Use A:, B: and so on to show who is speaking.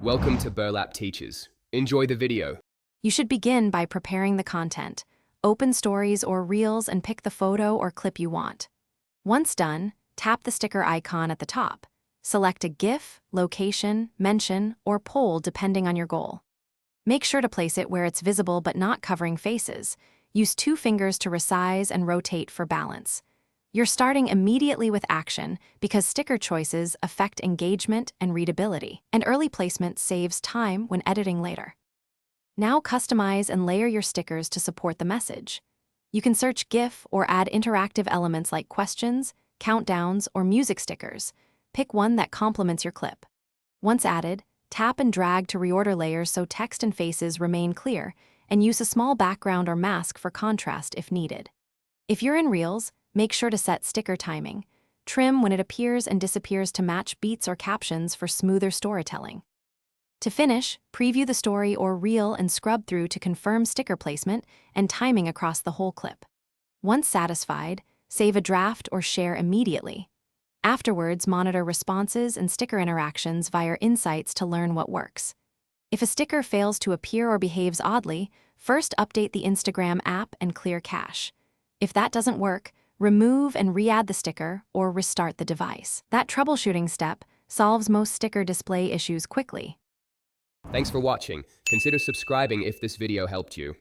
A: Welcome to Burlap Teachers. Enjoy the video.
B: You should begin by preparing the content. Open stories or reels and pick the photo or clip you want. Once done, tap the sticker icon at the top. Select a GIF, location, mention, or poll depending on your goal. Make sure to place it where it's visible but not covering faces. Use 2 fingers to resize and rotate for balance. You're starting immediately with action because sticker choices affect engagement and readability, and early placement saves time when editing later. Now customize and layer your stickers to support the message. You can search GIF or add interactive elements like questions, countdowns, or music stickers. Pick one that complements your clip. Once added, tap and drag to reorder layers so text and faces remain clear, and use a small background or mask for contrast if needed. If you're in Reels, make sure to set sticker timing. Trim when it appears and disappears to match beats or captions for smoother storytelling. To finish, preview the story or reel and scrub through to confirm sticker placement and timing across the whole clip. Once satisfied, save a draft or share immediately. Afterwards, monitor responses and sticker interactions via Insights to learn what works. If a sticker fails to appear or behaves oddly, first update the Instagram app and clear cache. If that doesn't work, remove and re-add the sticker or restart the device. That troubleshooting step solves most sticker display issues quickly.
A: Thanks for watching. Consider subscribing if this video helped you.